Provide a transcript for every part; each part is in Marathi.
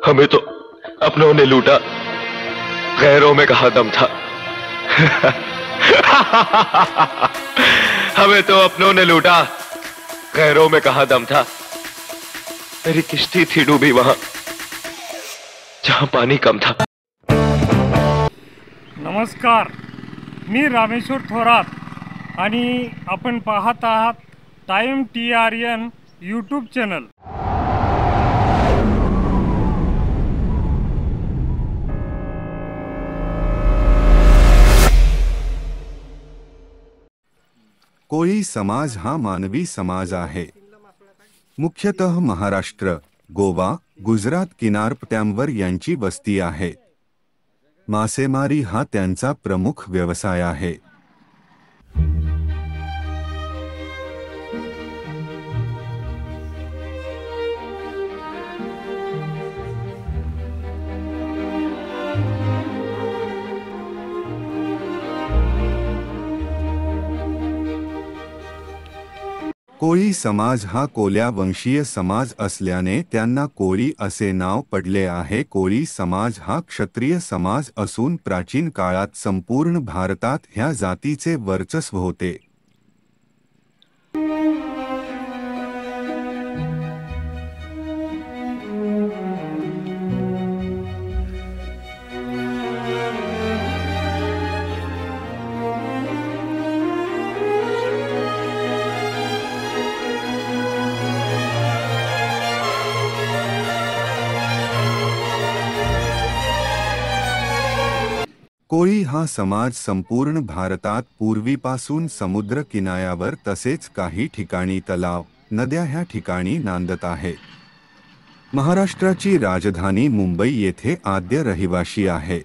हमें तो अपनों ने लूटा, गैरों में कहाँ दम था। हमें तो अपनों ने लूटा, गैरों में कहाँ दम था। मेरी किश्ती थी डूबी वहां जहां पानी कम था। नमस्कार, मी रामेश्वर थोरात आणि आपण पाहत आहात टाइम TRN यूट्यूब चॅनल। कोळी समाज हा मानवी समाज आहे। मुख्यतः महाराष्ट्र, गोवा, गुजरात किनारपट्ट्यांवर यांची वस्ती आहे। मासेमारी हा त्यांचा प्रमुख व्यवसाय आहे। कोळी समाज हा कोल्या वंशीय समाज असल्याने त्यांना कोळी असे नाव पडले आहे। कोळी समाज हा क्षत्रिय समाज असून प्राचीन काळात संपूर्ण भारतात ह्या जातीचे वर्चस्व होते। कोळी हा समाज संपूर्ण भारतात पूर्वीपासून समुद्र किनाऱ्यावर तसेच काही ठिकाणी तलाव, नद्या ह्या ठिकाणी नांदत आहे। महाराष्ट्राची राजधानी मुंबई येथे आद्य रहिवासी आहे।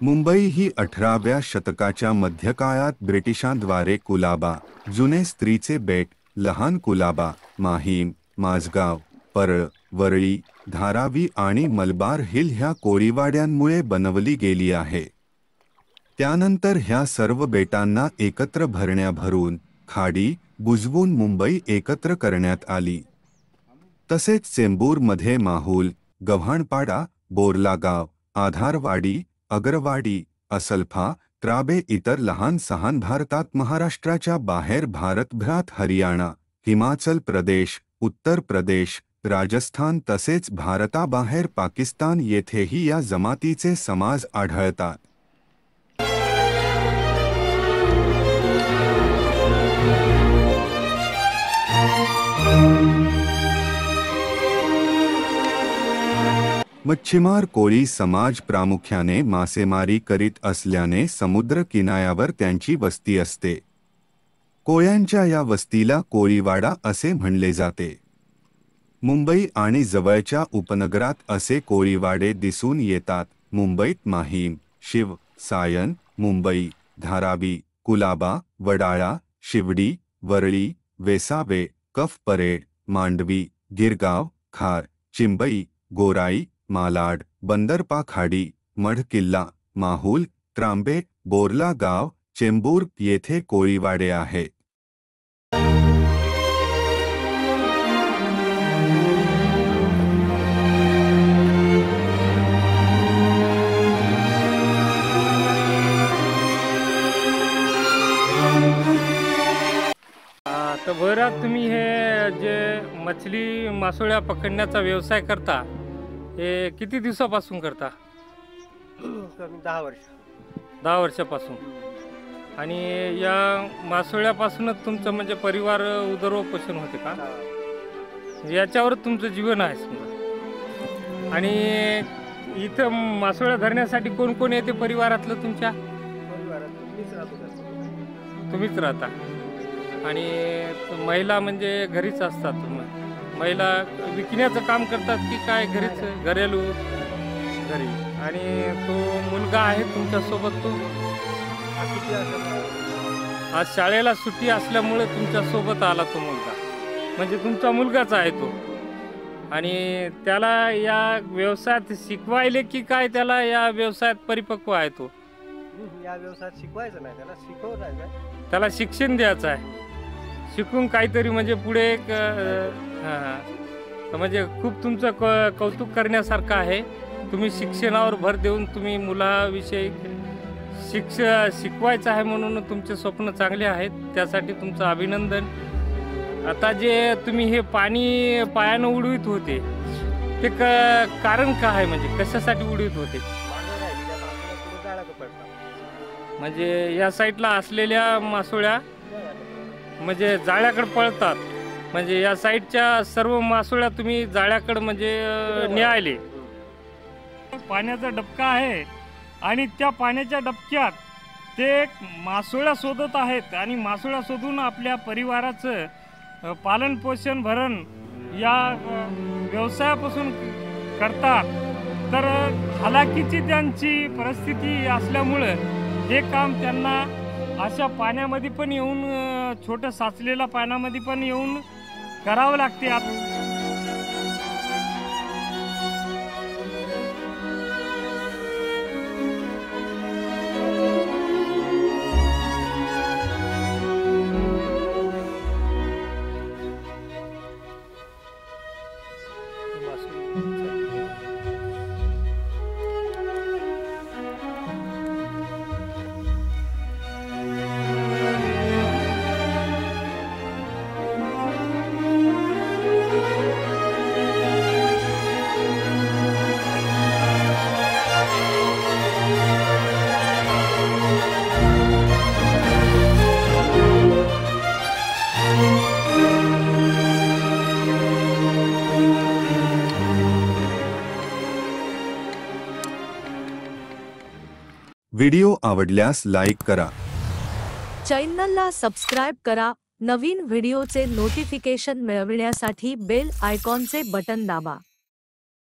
मुंबई ही 18व्या शतकाच्या मध्यकाळात ब्रिटिशांद्वारे कुलाबा, जुने स्त्रीचे बेट, लहान कुलाबा, माहीम, माझगाव, परळ, वरळी, धारावी आणि मलबार हिल ह्या कोळीवाड्यांमुळे बनवली गेली आहे। त्यानंतर ह्या सर्व बेटांना एकत्र भरून खाडी बुजवून मुंबई एकत्र करण्यात आली। तसेच चेंबूरमध्ये माहुल, गव्हाणपाडा, बोरलागाव, आधारवाडी, अगरवाडी, असलफा, त्राबे इतर लहान सहान भारतात महाराष्ट्राच्या बाहेर भारतभरात हरियाणा, हिमाचल प्रदेश, उत्तर प्रदेश, राजस्थान तसेच भारताबाहेर पाकिस्तान येथेही या जमातीचे समाज आढळतात। मच्छीमार कोळी समाज प्रामुख्याने मासेमारी करीत असल्याने समुद्र किनाऱ्यावर त्यांची वस्ती असते। कोळ्यांच्या या वस्तीला कोळीवाडा असे म्हणले जाते। मुंबई आणि जवळच्या उपनगरात असे कोळीवाडे दिसून येतात। मुंबईत माहीम, शिव, सायन, मुंबई, धारावी, कुलाबा, वडाळा, शिवडी, वरळी, वेसावे, कफ परेड, मांडवी, गिरगाव, खार, चिंबई, गोराई, मालाड, बंदरपा खाडी, मढ किल्ला, माहुल, त्रांबे, बोरला गाव, चेंबूर येथे कोळीवाडे आहेत। तर बरं, तुम्ही हे जे मछली मासोळ्या पकडण्याचा व्यवसाय करता, हे किती दिवसापासून करता? 10 वर्षापासून। आणि या मासोळ्यापासूनच तुमचं म्हणजे परिवार उदरपोषण होते का? याच्यावर तुमचं जीवन आहे समजा। आणि इथं मासोळ्या धरण्यासाठी कोण कोण येते परिवारातलं तुमच्या? तुम्हीच राहता आणि महिला म्हणजे घरीच असतात? महिला विकण्याचं काम करतात की काय घरीच, घरेलू घरी? आणि तो मुलगा आहे तुमच्यासोबत, तो आज शाळेला सुट्टी असल्यामुळे तुमच्यासोबत आला तो मुलगा, म्हणजे तुमचा मुलगाच आहे तो। आणि त्याला या व्यवसायात शिकवायले की काय, त्याला या व्यवसायात परिपक्व आहे तो? या व्यवसायात शिकवायचं नाही, त्याला शिकवताय, त्याला शिक्षण द्यायचं आहे, शिकून काहीतरी म्हणजे पुढे एक म्हणजे खूप तुमचं कौतुक करण्यासारखं आहे. तुम्ही शिक्षणावर भर देऊन तुम्ही मुलाविषयी शिकवायचं आहे म्हणून तुमचे स्वप्न चांगले आहेत. त्यासाठी तुमचं अभिनंदन. आता जे तुम्ही हे पाणी पायानं उडवीत होते ते कारण काय आहे, म्हणजे कशासाठी उडवीत होते? मागं राहिलेल्या माणसाला पुढे जाळाचं पडतात. म्हणजे या साईडला असलेल्या मासोळ्या म्हणजे जाळ्याकडे पळतात. म्हणजे या साईडच्या सर्व मासोळ्या तुम्ही जाळ्याकडे म्हणजे न्यायले. पाण्याचा डबका आहे आणि त्या पाण्याच्या डबक्यात ते मासोळ्या शोधत आहेत आणि मासोळ्या शोधून आपल्या परिवाराचं पालन पोषण भरण या व्यवसायापासून करतात. तर हालाकीची त्यांची परिस्थिती असल्यामुळं हे काम त्यांना अशा पाण्यामध्ये पण येऊन छोटं साचलेल्या पाण्यामध्ये पण येऊन करावं लागते. व्हिडिओ आवडल्यास लाईक करा. चॅनलला सबस्क्राईब करा. नवीन व्हिडिओचे नोटिफिकेशन मिळविण्यासाठी बेल आयकॉनचे बटन दाबा.